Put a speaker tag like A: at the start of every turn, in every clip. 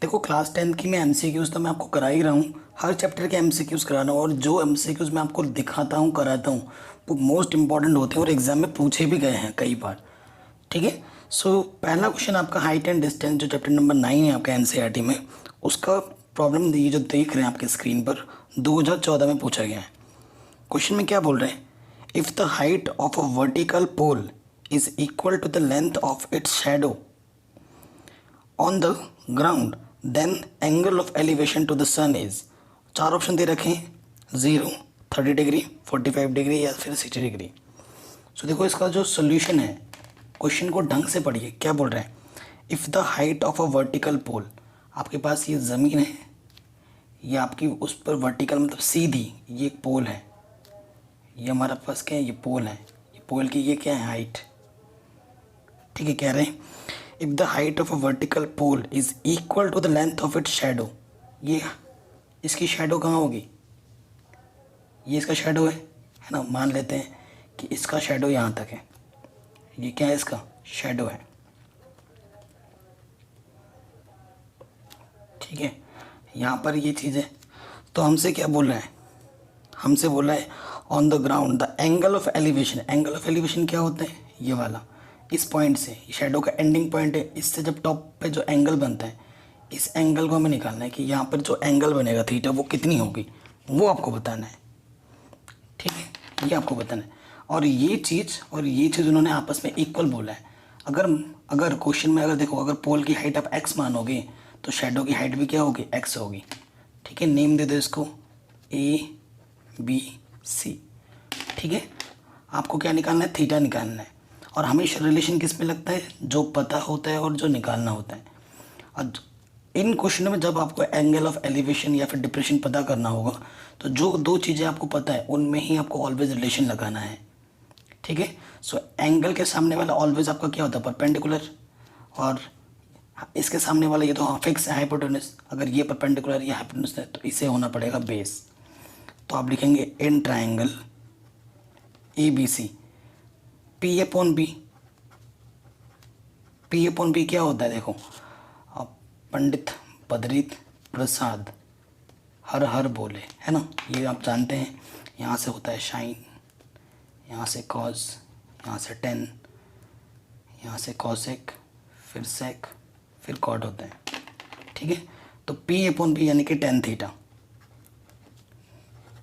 A: देखो class 10th की मैं एमसीक्यूज़ तो मैं आपको करा ही रहा हूँ, हर चैप्टर के एमसीक्यूज़ करा रहा हूँ, और जो एमसीक्यूज़ मैं आपको दिखाता हूँ कराता हूँ वो मोस्ट इंपॉर्टेंट होते हैं और एग्जाम में पूछे भी गए हैं कई बार। ठीक है। सो पहला क्वेश्चन आपका हाइट एंड डिस्टेंस जो चैप्टर नंबर 9 है आपका एनसीईआरटी में, उसका प्रॉब्लम ये जो देख रहे हैं आपके स्क्रीन पर 2014 में पूछा गया है। क्वेश्चन में क्या बोल रहे हैं, if the height of a vertical pole is equal to the length of its shadow on the ground then angle of elevation to the sun is. चार ऑप्शन दे रखे हैं, 0, 30 डिग्री, 45 डिग्री या फिर 60 डिग्री। सो देखो इसका जो सोल्यूशन है, क्वेश्चन को ढंग से पढ़िए। क्या बोल रहे हैं, if the height of a vertical pole, आपके पास ये ज़मीन है, ये आपकी उस पर वर्टिकल मतलब सीधी ये एक पोल है, ये हमारा पास क्या है, ये पोल है, ये पोल की ये क्या है, हाइट। ठीक है, कह रहे हैं if the height of a vertical pole is equal to the length of its shadow, ये इसकी शेडो कहाँ होगी, ये इसका शेडो है ना, मान लेते हैं कि इसका शेडो यहाँ तक है, ये क्या है, इसका शेडो है। ठीक है, यहाँ पर ये चीज़ है। तो हमसे क्या बोल रहा है, हमसे बोला है on the ground the angle of elevation. Angle of elevation क्या होता है, ये वाला, इस पॉइंट से, शेडो का एंडिंग पॉइंट है, इससे जब टॉप पे जो एंगल बनता है, इस एंगल को हमें निकालना है कि यहाँ पर जो एंगल बनेगा थीटा वो कितनी होगी, वो आपको बताना है। ठीक है, ये आपको बताना है। और ये चीज़ उन्होंने आपस में इक्वल बोला है। अगर अगर क्वेश्चन में अगर देखो, अगर पोल की हाइट आप x मानोगे तो शेडो की हाइट भी क्या होगी, x होगी। ठीक है, नेम दे दो इसको ABC। ठीक है, आपको क्या निकालना है, थीटा निकालना है। और हमेशा रिलेशन किस में लगता है, जो पता होता है और जो निकालना होता है। और इन क्वेश्चनों में जब आपको एंगल ऑफ एलिवेशन या फिर डिप्रेशन पता करना होगा तो जो दो चीज़ें आपको पता है उनमें ही आपको ऑलवेज रिलेशन लगाना है। ठीक है, सो एंगल के सामने वाला ऑलवेज आपका क्या होता है, परपेंडिकुलर, और इसके सामने वाला ये तो फिक्स है हाइपोटेनस। अगर ये परपेंडिकुलर या हाइपोटेनस है तो इसे होना पड़ेगा बेस। तो आप लिखेंगे in triangle ABC P/B। P/B क्या होता है, देखो अब पंडित बद्रीत प्रसाद हर हर बोले, है ना, ये आप जानते हैं। यहाँ से होता है साइन, यहाँ से कॉस, यहाँ से टेन, यहाँ से कॉसेक, फिर सेक, फिर कॉट होता है। ठीक है, तो P/B यानी कि टेन थीटा।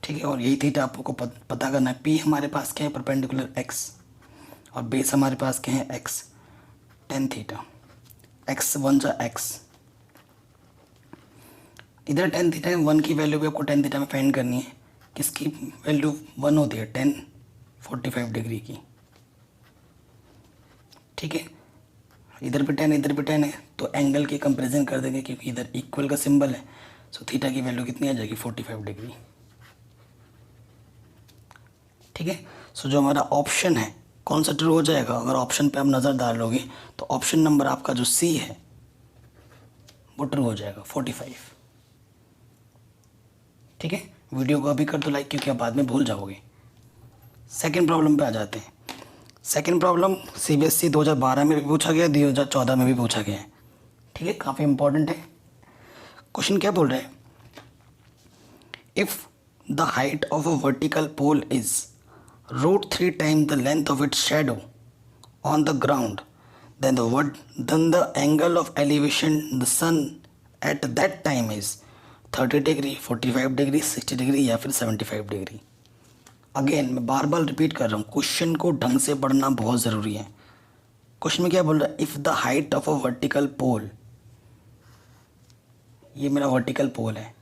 A: ठीक है, और यही थीटा आपको पता करना है। P हमारे पास क्या है, परपेंडिकुलर x, और बेस हमारे पास क्या है, x, टेन थीटा। x 1 जा x, इधर टेन थीटा है, 1 की वैल्यू भी आपको टेन थीटा में फाइंड करनी है। किसकी वैल्यू 1 होती है, 10 45 डिग्री की। ठीक है, इधर भी 10 इधर भी 10 है, तो एंगल की कंपैरिजन कर देंगे क्योंकि इधर इक्वल का सिंबल है। सो थीटा की वैल्यू कितनी आ जाएगी, 45 डिग्री। ठीक है, सो जो हमारा ऑप्शन है कौन सा ट्रू हो जाएगा, अगर ऑप्शन पे आप नज़र डालोगे तो ऑप्शन नंबर आपका जो C है वो ट्रू हो जाएगा, 45। ठीक है, वीडियो को अभी कर दो लाइक क्योंकि आप बाद में भूल जाओगे। सेकंड प्रॉब्लम पे आ जाते हैं। सेकंड प्रॉब्लम CBSE 2012 में भी पूछा गया, 2014 में भी पूछा गया है। ठीक है, काफ़ी इंपॉर्टेंट है। क्वेश्चन क्या बोल रहे हैं, if the height of a vertical pole is √3 times the length of its shadow on the ground, then the angle of elevation the sun at that time is 30 degree, 45 degree, 60 degree या फिर 75 degree. Again मैं बार बार repeat कर रहा हूँ, question को ढंग से पढ़ना बहुत ज़रूरी है। क्वेश्चन में क्या बोल रहा है, if the height of a vertical pole, ये मेरा वर्टिकल पोल है,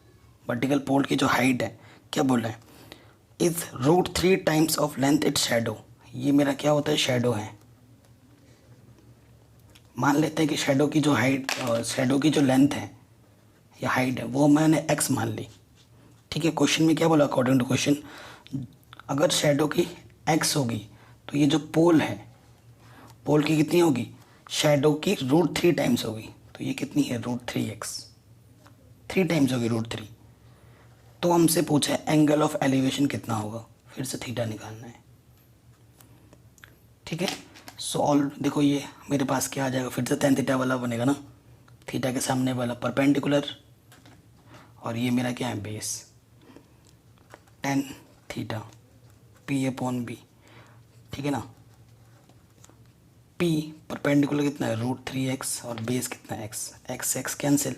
A: वर्टिकल पोल की जो हाइट है क्या बोल रहा है, is √3 times of length it's shadow, ये मेरा क्या होता है, शेडो है। मान लेते हैं कि शेडो की जो हाइट, शेडो की जो लेंथ है या हाइट है वो मैंने x मान ली। ठीक है, क्वेश्चन में क्या बोला, अकॉर्डिंग टू क्वेश्चन अगर शेडो की x होगी तो ये जो पोल है, पोल की कितनी होगी, शेडो की √3 times होगी, तो ये कितनी है, √3x, 3 times होगी √3। तो हमसे पूछा है एंगल ऑफ एलिवेशन कितना होगा, फिर से थीटा निकालना है। ठीक है, सो ऑल देखो ये मेरे पास क्या आ जाएगा, फिर से tan थीटा वाला बनेगा ना, थीटा के सामने वाला परपेंडिकुलर, और ये मेरा क्या है base, tan theta P upon B, ठीक है ना। पी परपेंडिकुलर कितना है √3x और बेस कितना है x, x x cancel,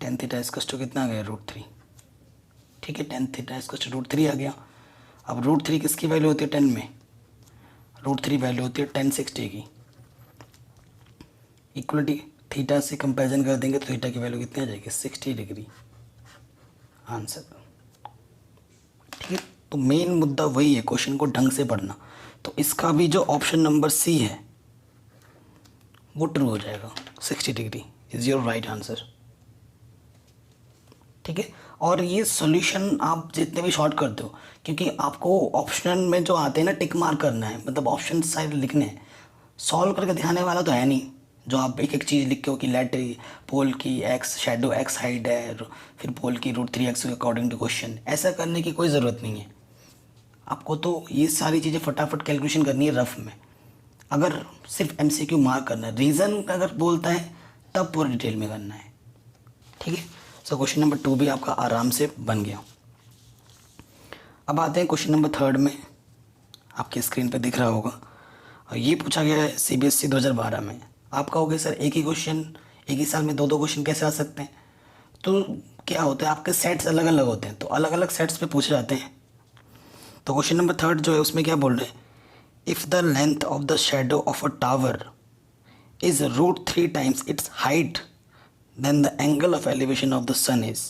A: tan theta इसका टू कितना आ गया √3, ठीक है, टेन थीटा इसका √3 आ गया। अब √3 किसकी वैल्यू होती है 10 में, √3 वैल्यू होती है 1060 की। इक्वलिटी थीटा से कंपैरिजन कर देंगे तो थीटा की वैल्यू कितनी आ जाएगी 60 डिग्री, आंसर, ठीक है। तो मेन मुद्दा वही है, क्वेश्चन को ढंग से पढ़ना। तो इसका भी जो ऑप्शन नंबर सी है वो ट्रू हो जाएगा, 60 degree is your right answer, ठीक है। और ये सॉल्यूशन आप जितने भी शॉर्ट करते हो, क्योंकि आपको ऑप्शन में जो आते हैं ना टिक मार्क करना है, मतलब ऑप्शन साइड लिखने हैं, सॉल्व करके दिखाने वाला तो है नहीं जो आप एक एक चीज़ लिख के हो कि लेट पोल की एक्स शेडो एक्स हाइट है, फिर पोल की √3x अकॉर्डिंग टू क्वेश्चन, ऐसा करने की कोई ज़रूरत नहीं है। आपको तो ये सारी चीज़ें फटाफट कैलकुलेशन करनी है रफ में, अगर सिर्फ MCQ मार्क करना है, रीज़न अगर बोलता है तब पूरी डिटेल में करना है, ठीक है। सो क्वेश्चन नंबर 2 भी आपका आराम से बन गया। अब आते हैं क्वेश्चन नंबर 3 में, आपकी स्क्रीन पे दिख रहा होगा, और ये पूछा गया है CBSE 2012 में। आप कहोगे सर एक ही क्वेश्चन एक ही साल में दो क्वेश्चन कैसे आ सकते हैं, तो क्या होता है आपके सेट्स अलग अलग होते हैं, तो अलग अलग सेट्स पे पूछे जाते हैं। तो क्वेश्चन नंबर 3 जो है उसमें क्या बोल रहे हैं, if the length of the shadow of a tower is √3 times its height then the angle of elevation of the sun is.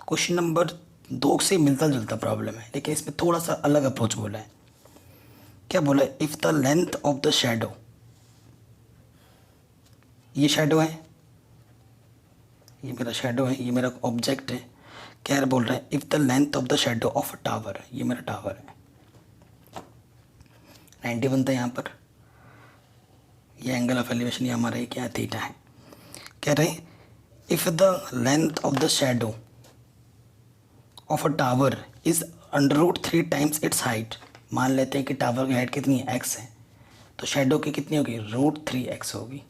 A: Question number 2 से मिलता जुलता प्रॉब्लम है, लेकिन इसमें थोड़ा सा अलग अप्रोच बोला है। क्या बोला है, if the length of the shadow, ये शेडो है, ये मेरा शेडो है, ये मेरा ऑब्जेक्ट है, क्या बोल रहा है, if the length of the shadow of a tower, ये मेरा टावर है, 90 बनता है यहाँ पर, ये एंगल ऑफ एलिवेशन ये हमारा ये क्या है थीटा है। कह रहे हैं if the length of the shadow of a tower is √3 times its height, मान लेते हैं कि टावर की हाइट कितनी है x है, तो शेडो की कितनी होगी √3x होगी,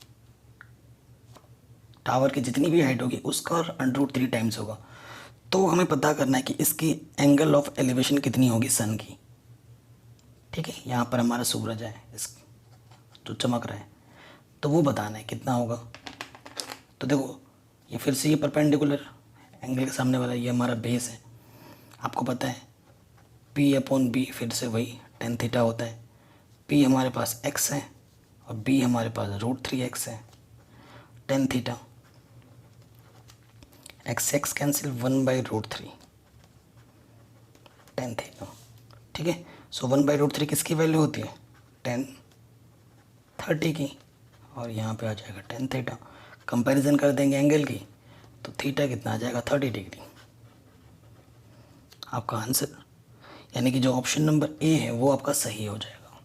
A: टावर की जितनी भी हाइट होगी उसका √3 टाइम्स होगा। तो हमें पता करना है कि इसकी एंगल ऑफ एलिवेशन कितनी होगी सन की, ठीक है। यहाँ पर हमारा सूरज है इस जो चमक रहा है, तो वो बताना है कितना होगा। तो देखो ये फिर से ये परपेंडिकुलर एंगल के सामने वाला ये हमारा बेस है, आपको पता है P अपॉन B फिर से वही टेन थीटा होता है। P हमारे पास x है और B हमारे पास √3x है, tan theta x cancel 1/√3 tan theta, ठीक है। सो 1/√3 किसकी वैल्यू होती है 10/30 की, और यहाँ पे आ जाएगा टेन थीटा, कंपैरिजन कर देंगे एंगल की तो थीटा कितना आ जाएगा 30 डिग्री, आपका आंसर, यानी कि जो ऑप्शन नंबर ए है वो आपका सही हो जाएगा।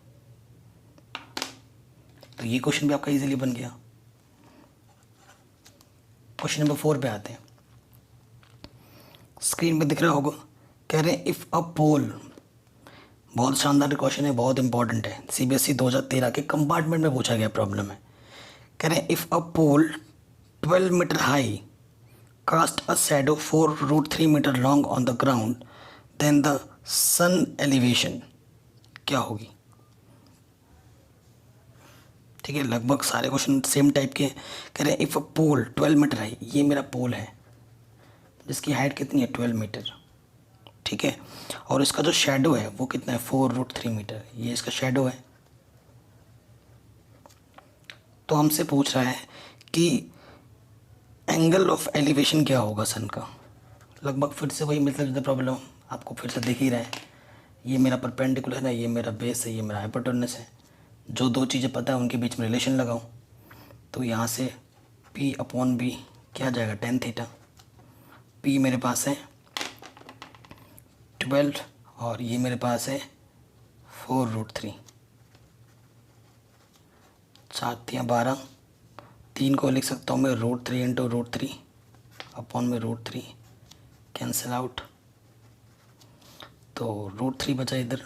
A: तो ये क्वेश्चन भी आपका इजीली बन गया। क्वेश्चन नंबर 4 पे आते हैं, स्क्रीन पे दिख रहा होगा, कह रहे हैं इफ़ अ पोल, बहुत शानदार क्वेश्चन है, बहुत इंपॉर्टेंट है, CBSE 2013 के कंपार्टमेंट में पूछा गया प्रॉब्लम है। कह रहे हैं if a pole 12 metre high cast a shadow 4√3 metre long on the ground then the sun elevation क्या होगी, ठीक है। लगभग सारे क्वेश्चन सेम टाइप के कह रहे हैं if a pole 12 metre high, ये मेरा पोल है जिसकी हाइट कितनी है 12 मीटर, ठीक है, और इसका जो शेडो है वो कितना है 4√3 मीटर, ये इसका शेडो है। तो हमसे पूछ रहा है कि एंगल ऑफ एलिवेशन क्या होगा सन का, लगभग फिर से वही मिलता जुलता प्रॉब्लम आपको फिर से दिख ही रहा है, ये मेरा परपेंडिकुलर है, ये मेरा बेस है, ये मेरा हाइपोटेनस है, जो दो चीज़ें पता है उनके बीच में रिलेशन लगाऊं, तो यहाँ से P अपॉन B क्या आ जाएगा टेन थीटा, P मेरे पास है 12 और ये मेरे पास है 4√3, 7 या 12, 3 को लिख सकता हूँ मैं √3 इंटू √3 अपॉन में √3 कैंसिल आउट, तो √3 बचा इधर,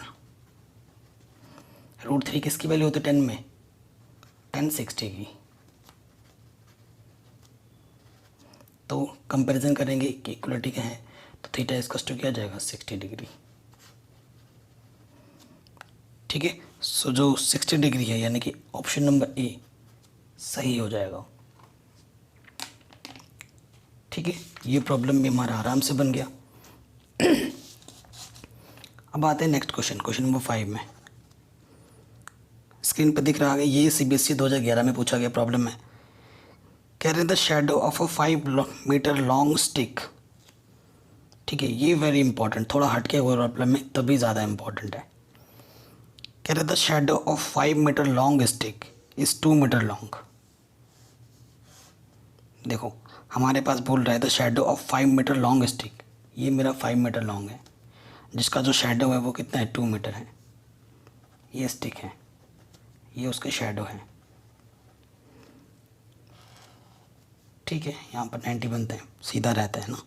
A: √3 किसकी वैल्यू होती है 10 में 1060 की, कंपैरिजन करेंगे कि इक्वलिटी का है, तो थीटा इसका टू क्या जाएगा 60 डिग्री। ठीक है, सो जो 60 डिग्री है यानी कि ऑप्शन नंबर ए सही हो जाएगा। ठीक है, ये प्रॉब्लम भी हमारा आराम से बन गया। अब आते हैं नेक्स्ट क्वेश्चन, क्वेश्चन नंबर 5 में। स्क्रीन पर दिख रहा है, ये CBSE 2011 में पूछा गया प्रॉब्लम है। कह रहे हैं the shadow of a 5 metre long stick. ठीक है, ये वेरी इंपॉर्टेंट, थोड़ा हट के हुआ प्रॉब्लम में तभी ज़्यादा इंपॉर्टेंट है। कह रहे the shadow of 5 metre long stick is 2 metre long. देखो हमारे पास बोल रहा है the shadow of 5 metre long stick, ये मेरा 5 मीटर लॉन्ग है, जिसका जो शेडो है वो कितना है 2 मीटर है। ये स्टिक है, ये उसके शेडो है। ठीक है, यहाँ पर 90 बनते हैं, सीधा रहता है ना।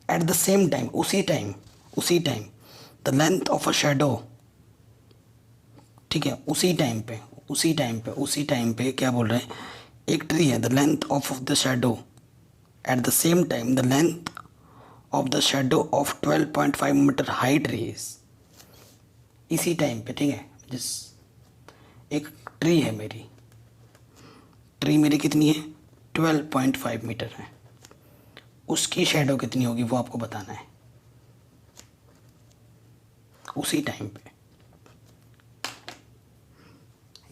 A: एट द सेम टाइम, उसी time the length of a shadow. ठीक है, उसी टाइम पे क्या बोल रहे हैं, एक ट्री है, the length of the shadow at the same time the length of the shadow of 12.5 metre high trees. इसी टाइम पे, ठीक है, जिस एक ट्री है मेरी, ट्री मेरी कितनी है 12.5 मीटर है, उसकी शेडो कितनी होगी वो आपको बताना है उसी टाइम पे।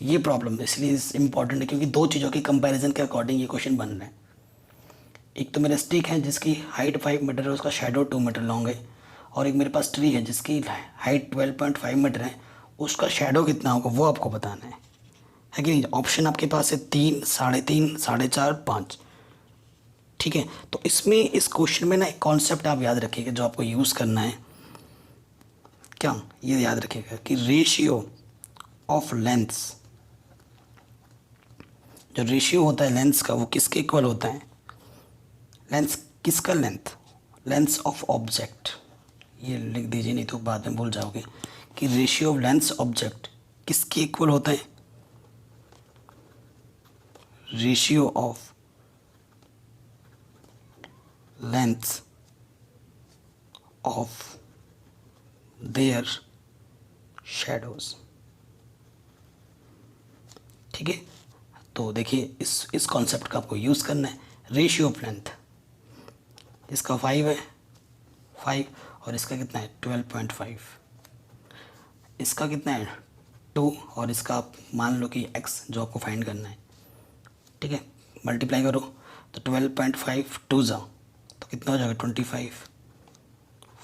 A: ये प्रॉब्लम इसलिए इम्पॉर्टेंट है क्योंकि दो चीज़ों की कंपैरिजन के अकॉर्डिंग ये क्वेश्चन बन रहा है। एक तो मेरा स्टिक है जिसकी हाइट 5 मीटर है, उसका शेडो 2 मीटर लॉन्ग है, और एक मेरे पास ट्री है जिसकी हाइट 12.5 मीटर है, उसका शेडो कितना होगा वो आपको बताना है कि नहीं। ऑप्शन आपके पास है 3, 3.5, 4.5, 5। ठीक है, तो इसमें इस क्वेश्चन में ना एक कॉन्सेप्ट आप याद रखिएगा जो आपको यूज़ करना है। क्या ये याद रखिएगा कि रेशियो ऑफ लेंथ्स, जो रेशियो होता है लेंथ्स का वो किसके इक्वल होता है। लेंथ किसका, लेंथ ऑफ ऑब्जेक्ट, ये लिख दीजिए नहीं तो बाद में भूल जाओगे कि रेशियो ऑफ लेंथ ऑब्जेक्ट किसके इक्वल होता है। Ratio of length of their shadows. ठीक है, तो देखिए इस कॉन्सेप्ट का आपको यूज़ करना है। रेशियो ऑफ लेंथ, इसका 5 है 5, और इसका कितना है 12.5, इसका कितना है 2, और इसका आप मान लो कि x जो आपको फाइंड करना है। ठीक है, मल्टीप्लाई करो तो 12.5 2 जा तो कितना हो जाएगा 25,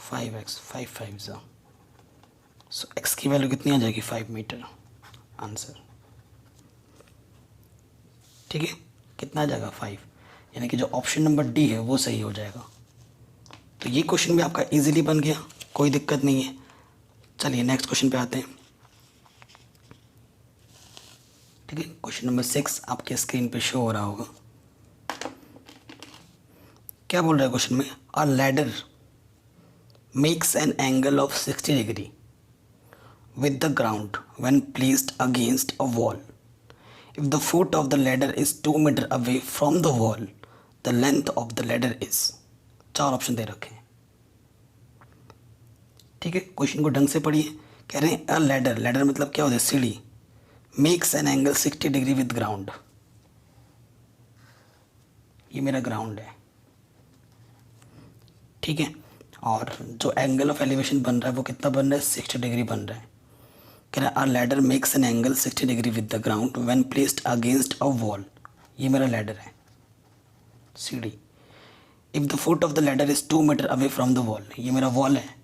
A: 5x 5 5 जा, सो x की वैल्यू कितनी आ जाएगी 5 मीटर, आंसर। ठीक है, कितना आ जाएगा 5, यानी कि जो ऑप्शन नंबर डी है वो सही हो जाएगा। तो ये क्वेश्चन भी आपका इजीली बन गया, कोई दिक्कत नहीं है। चलिए नेक्स्ट क्वेश्चन पे आते हैं। ठीक है, क्वेश्चन नंबर 6 आपके स्क्रीन पे शो हो रहा होगा। क्या बोल रहा है क्वेश्चन में, अ ladder makes an angle of 60 degree with the ground when placed against a wall. If the foot of the ladder is 2 meter away from the wall, the length of the ladder is। 4 option दे रखे हैं। ठीक है, question को ढंग से पढ़िए। कह रहे हैं अ लैडर, लैडर मतलब क्या होता है सीढ़ी, makes an angle 60 degree with ground. ये मेरा ग्राउंड है, ठीक है, और जो एंगल ऑफ एलिवेशन बन रहा है वो कितना बन रहा है 60 डिग्री बन रहा है। कह रहा है a ladder makes an angle 60 degree with the ground when placed against a wall. ये मेरा लैडर है सीढ़ी। If the foot of the ladder is 2 metre away from the wall, ये मेरा वॉल है,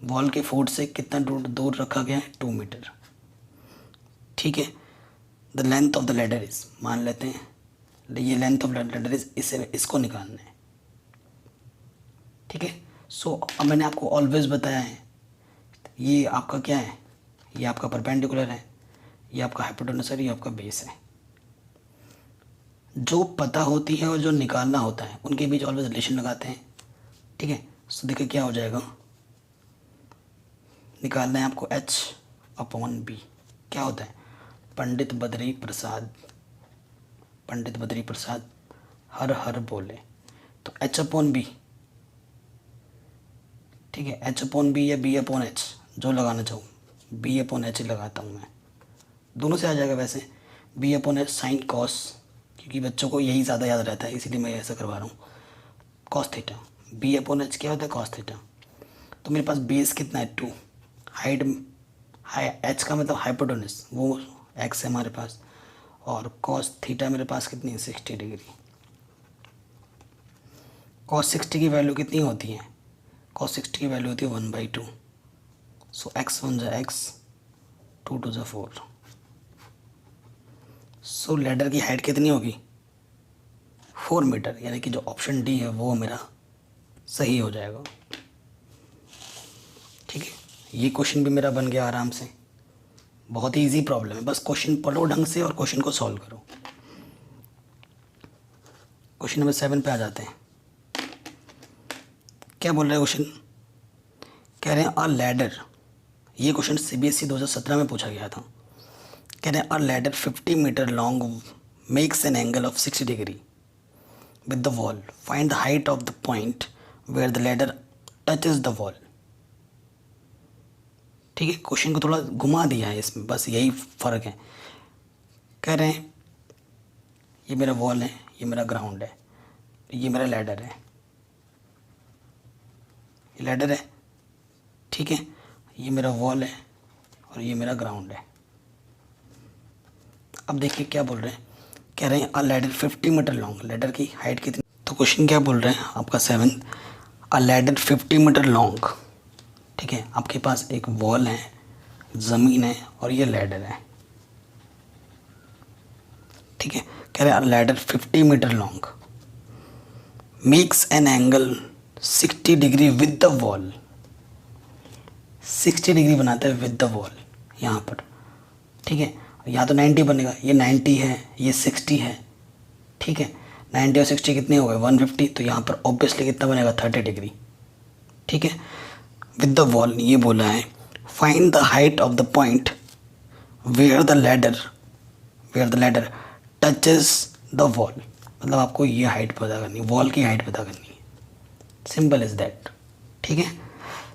A: वॉल के फुट से कितना दूर रखा गया है 2 मीटर। ठीक है, the length of the ladder is, मान लेते हैं ये लेंथ ऑफ लैडर इज़, इसको निकालना है। ठीक है, सो अब मैंने आपको ऑलवेज बताया है ये आपका क्या है, ये आपका परपेंडिकुलर है, ये आपका हाइपोटेन्यूस है, ये आपका बेस है। जो पता होती है और जो निकालना होता है उनके बीच ऑलवेज रिलेशन लगाते हैं। ठीक है, सो देखिए क्या हो जाएगा, निकालना है आपको H/B। क्या होता है, पंडित बद्री प्रसाद हर हर बोले। तो एच अपॉन बी, ठीक है, एच अपॉन बी या बी अपॉन एच, जो लगाना चाहूँ, बी अपॉन एच लगाता हूँ मैं, दोनों से आ जाएगा वैसे, B upon H sine cos, क्योंकि बच्चों को यही ज़्यादा याद रहता है इसीलिए मैं ऐसा करवा रहा हूँ, cos theta, B upon H क्या होता है कॉस थीटा। तो मेरे पास बेस कितना है 2, हाइट एच का मतलब हाइपोटेनस वो एक्स है हमारे पास, और कॉस थीटा मेरे पास कितनी है 60 डिग्री। कॉस 60 की वैल्यू कितनी होती है, कॉस 60 की वैल्यू होती है 1/2। सो एक्स 1 जा एक्स, 2 2 जा 4। सो लैडर की हाइट कितनी होगी 4 मीटर, यानी कि जो ऑप्शन डी है वो मेरा सही हो जाएगा। ठीक है, ये क्वेश्चन भी मेरा बन गया आराम से, बहुत ही ईजी प्रॉब्लम है, बस क्वेश्चन पढ़ो ढंग से और क्वेश्चन को सॉल्व करो। क्वेश्चन नंबर 7 पे आ जाते हैं। क्या बोल रहे हैं क्वेश्चन, कह रहे हैं अ लैडर, ये क्वेश्चन CBSE 2017 में पूछा गया था। कह रहे हैं a ladder 50 metre long makes an angle of 60 degree with the wall, find the height of the point where the ladder touches the wall. ठीक है, क्वेश्चन को थोड़ा घुमा दिया है इसमें, बस यही फ़र्क है। कह रहे हैं ये मेरा वॉल है, ये मेरा ग्राउंड है, ये मेरा लैडर है, ये लैडर है, ठीक है, ये मेरा वॉल है और ये मेरा ग्राउंड है। अब देखिए क्या बोल रहे हैं, कह रहे हैं a ladder 50 metre long, ladder की हाइट कितनी, तो क्वेश्चन क्या बोल रहे हैं आपका 7, अ लैडर 50 मीटर लॉन्ग, ठीक है, आपके पास एक वॉल है, ज़मीन है और ये लैडर है, ठीक है। कह रहे हैं ladder 50 metre long makes an angle 60 degree with the wall, 60 degree बनाता है विद द वॉल यहाँ पर, ठीक है, यहाँ तो 90 बनेगा, ये 90 है, ये 60 है, ठीक है, 90 और 60 कितने हो गए 150, तो यहाँ पर ऑब्वियसली कितना बनेगा 30 डिग्री, ठीक है, विद द वॉल। ये बोला है find the height of the point where the ladder touches the wall, मतलब आपको ये हाइट पता करनी है, वॉल की हाइट पता करनी है, सिंपल इज़ दैट, ठीक है।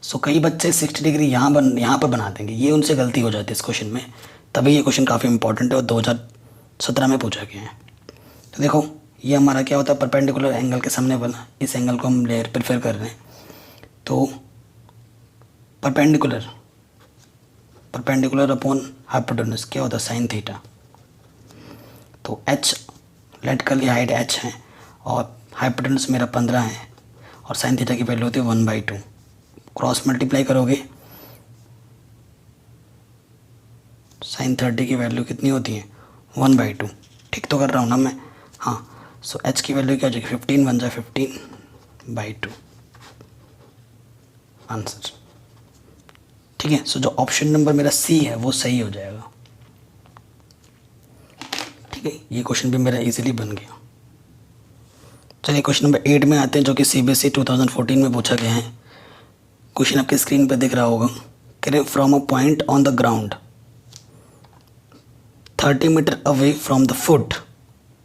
A: सो कई बच्चे 60 डिग्री यहाँ पर बना देंगे, ये उनसे गलती हो जाती है इस क्वेश्चन में, तभी ये क्वेश्चन काफ़ी इंपॉर्टेंट है और 2017 में पूछा गया है। तो देखो ये हमारा क्या होता है, परपेंडिकुलर एंगल के सामने बना, इस एंगल को हम लेयर प्रेफर कर रहे हैं, तो परपेंडिकुलर अपॉन हाइपोटेनस क्या होता है साइन थीटा। तो एच लेट की हाइट एच है और हाइपोटेनस मेरा 15 है और साइन थीटा की वैल्यू होती है 1/2, क्रॉस मल्टीप्लाई करोगे साइन 30 की वैल्यू कितनी होती है 1/2, ठीक तो कर रहा हूँ ना मैं, हाँ। सो एच की वैल्यू क्या हो जाएगी 15 बन जाए 15/2 आंसर, ठीक है। सो जो ऑप्शन नंबर मेरा सी है वो सही हो जाएगा, ठीक है। ये क्वेश्चन भी मेरा इजीली बन गया। चलिए क्वेश्चन नंबर 8 में आते हैं, जो कि CBSE 2014 में पूछा गया है। क्वेश्चन आपके स्क्रीन पे दिख रहा होगा, कह रहे from a point on the ground 30 metre away from the foot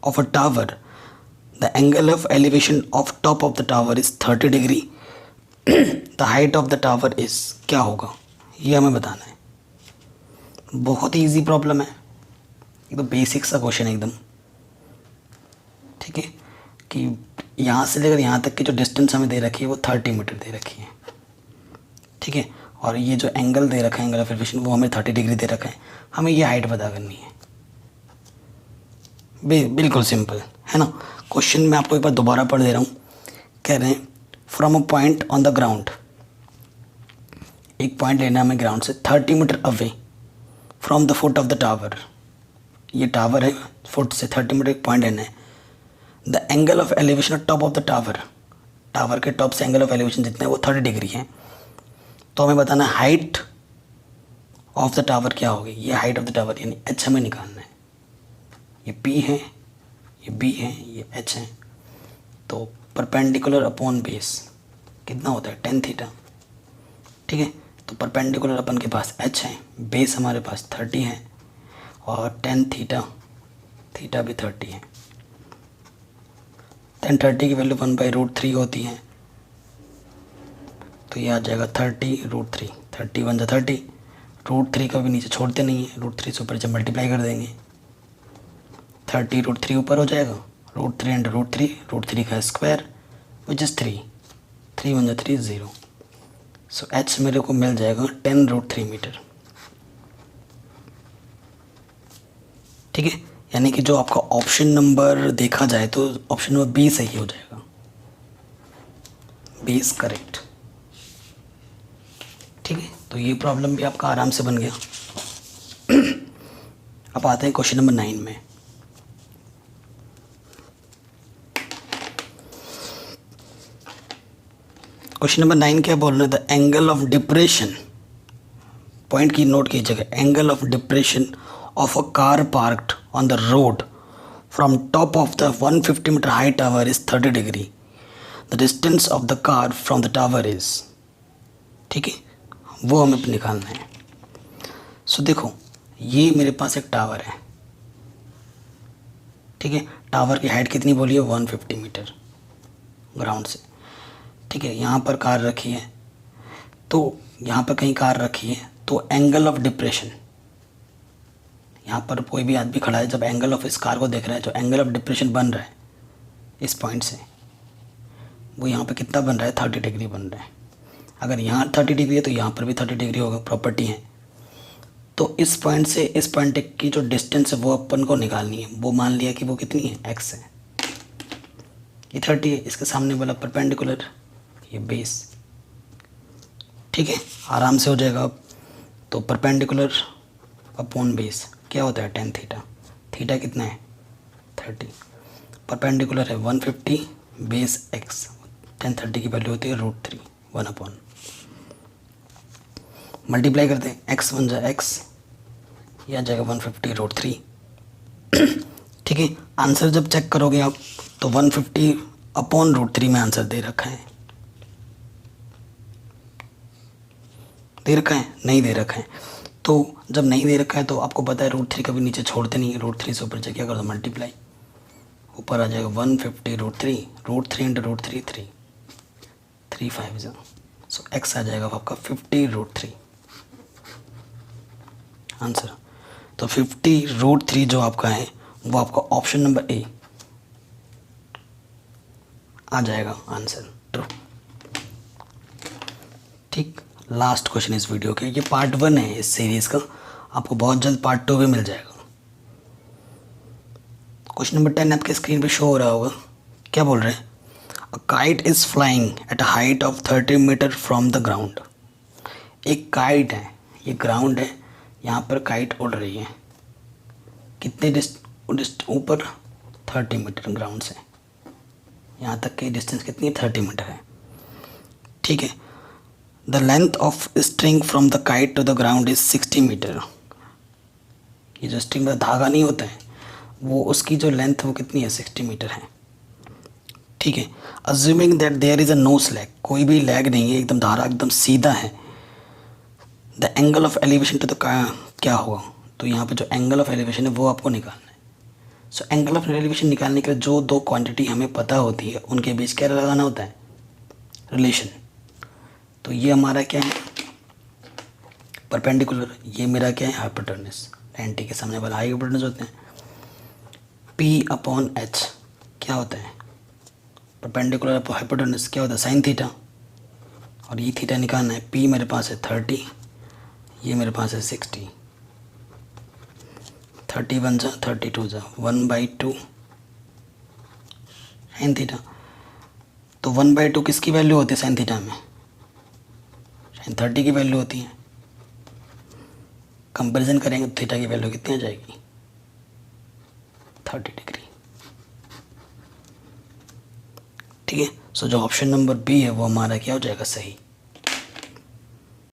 A: of a tower the angle of elevation of top of the tower is 30 degree, the height of the tower is, क्या होगा ये हमें बताना है। बहुत ही easy problem है, एकदम basic सा क्वेश्चन है एकदम, ठीक है, कि यहाँ से लेकर यहाँ तक की जो डिस्टेंस हमें दे रखी है वो 30 मीटर दे रखी है, ठीक है, और ये जो एंगल दे रखा है एंगल ऑफ एलिवेशन वो हमें 30 डिग्री दे रखा है, हमें ये हाइट पता करनी है। बिल्कुल सिंपल है ना। क्वेश्चन मैं आपको एक बार दोबारा पढ़ दे रहा हूँ, कह रहे हैं from a point on the ground, एक पॉइंट लेना हमें ग्राउंड से 30 metre away from the foot of the tower, ये टावर है, फुट से 30 मीटर एक पॉइंट लेना है, the angle of elevation of top of the tower, tower के टॉप से एंगल ऑफ एलिवेशन जितना है वो 30 डिग्री है, तो हमें बताना हाइट ऑफ द टावर क्या होगी, ये हाइट ऑफ द टावर यानी एच हमें निकालना है, ये पी है, ये बी है, ये एच है, तो परपेंडिकुलर अपॉन बेस कितना होता है 10 थीटा, ठीक है। तो परपेंडिकुलर अपन के पास एच है, बेस हमारे पास 30 है और 10 थीटा, थीटा भी 30 है, टेन 30 की वैल्यू 1/√3 होती है, तो ये आ जाएगा 30√3। 30 1 30, √3 का भी नीचे छोड़ते नहीं है, √3 से ऊपर जब मल्टीप्लाई कर देंगे 30√3 ऊपर हो जाएगा, √3 × √3, √3 का square which is 3, 3 1 3 0। So H मेरे को मिल जाएगा 10√3 मीटर। ठीक है, यानी कि जो आपका ऑप्शन नंबर देखा जाए तो ऑप्शन नंबर बी सही हो जाएगा, बी इज करेक्ट। ठीक है, तो ये प्रॉब्लम भी आपका आराम से बन गया। अब आते हैं क्वेश्चन नंबर 9 में। क्वेश्चन नंबर 9 क्या बोल रहे थे? एंगल ऑफ डिप्रेशन, पॉइंट की नोट कीजिएगा, angle of depression of a car parked on the road from top of the 150 metre high tower is 30 degree. The distance of the car from the tower is, ठीक है, वो हमें निकालना है। सो देखो, ये मेरे पास एक टावर है, ठीक है, टावर की हाइट कितनी बोली है? 150 मीटर ग्राउंड से। ठीक है, यहाँ पर कार रखी है, तो यहाँ पर कहीं कार रखी है, तो एंगल ऑफ डिप्रेशन, यहाँ पर कोई भी आदमी खड़ा है, जब एंगल ऑफ इस कार को देख रहा है, जो एंगल ऑफ डिप्रेशन बन रहा है इस पॉइंट से, वो यहाँ पे कितना बन रहा है? 30 डिग्री बन रहा है। अगर यहाँ 30 डिग्री है तो यहाँ पर भी 30 डिग्री होगा, प्रॉपर्टी है। तो इस पॉइंट से इस पॉइंट तक की जो डिस्टेंस है वो अपन को निकालनी है। वो मान लिया कि वो कितनी है? x है, ये 30 है, इसके सामने वाला परपेंडिकुलर, ये बेस। ठीक है, आराम से हो जाएगा अब। तो परपेंडिकुलर अपॉन बेस क्या होता है? tan theta. थीटा कितना है? 30। परपेंडिकुलर है 150 बेस x, tan 30 की वैल्यू होती है √3, 1/। मल्टीप्लाई करते हैं, x 1 जा x, यह आ जाएगा 150 √3। ठीक है, आंसर जब चेक करोगे आप तो 150 अपॉन √3 में आंसर दे रखा है, दे रखा है? नहीं दे रखा है। तो जब नहीं दे रखा है तो आपको पता है √3 कभी नीचे छोड़ते नहीं है, √3 से ऊपर जाके क्या कर दो? मल्टीप्लाई, ऊपर आ जाएगा 150 √3, √3 × √3 3, 3 5 0। सो x आ जाएगा आपका 50 √3 आंसर। तो 50 √3 जो आपका है वो आपका ऑप्शन नंबर ए आ जाएगा आंसर, ट्रू। ठीक, लास्ट क्वेश्चन इस वीडियो के, ये पार्ट 1 है इस सीरीज का, आपको बहुत जल्द पार्ट 2 भी मिल जाएगा। क्वेश्चन नंबर 10 आपके स्क्रीन पे शो हो रहा होगा। क्या बोल रहे हैं? A kite is flying at a height of 30 metre from the ground. एक काइट है, ये ग्राउंड है, यहाँ पर काइट उड़ रही है, कितने ऊपर? 30 मीटर ग्राउंड से यहाँ तक की डिस्टेंस कितनी है? 30 मीटर है। ठीक है, the length of string from the kite to the ground is 60 metre. ये जो स्ट्रिंग का धागा नहीं होता है, वो उसकी जो लेंथ वो कितनी है? 60 मीटर है। ठीक है, assuming that there is a no slack, कोई भी लैग नहीं है, एकदम धारा एकदम सीधा है। The angle of elevation to the क्या होगा? तो यहाँ पे जो एंगल ऑफ एलिवेशन है वो आपको निकालना है। सो एंगल ऑफ एलिवेशन निकालने के लिए जो दो क्वांटिटी हमें पता होती है उनके बीच क्या लगाना होता है? रिलेशन। तो ये हमारा क्या है? परपेंडिकुलर। ये मेरा क्या है? हाइपोटेन्यूस। लाइन टी के सामने वाला हाइपोटेन्यूस होते हैं। P/H क्या होता है? परपेंडिकुलर हाइपोटेन्यूस क्या होता है? Sine theta. और ये थीटा निकालना है। P मेरे पास है 30, ये मेरे पास है 60। 31 जा 32 जा 1/2 साइन थीटा। तो 1/2 किसकी वैल्यू होती है साइन थीटा में? साइन 30 की वैल्यू होती है। कंपैरिजन करेंगे तो थीटा की वैल्यू कितनी आ जाएगी? 30 डिग्री। ठीक है, सो जो ऑप्शन नंबर बी है वो हमारा क्या हो जाएगा? सही।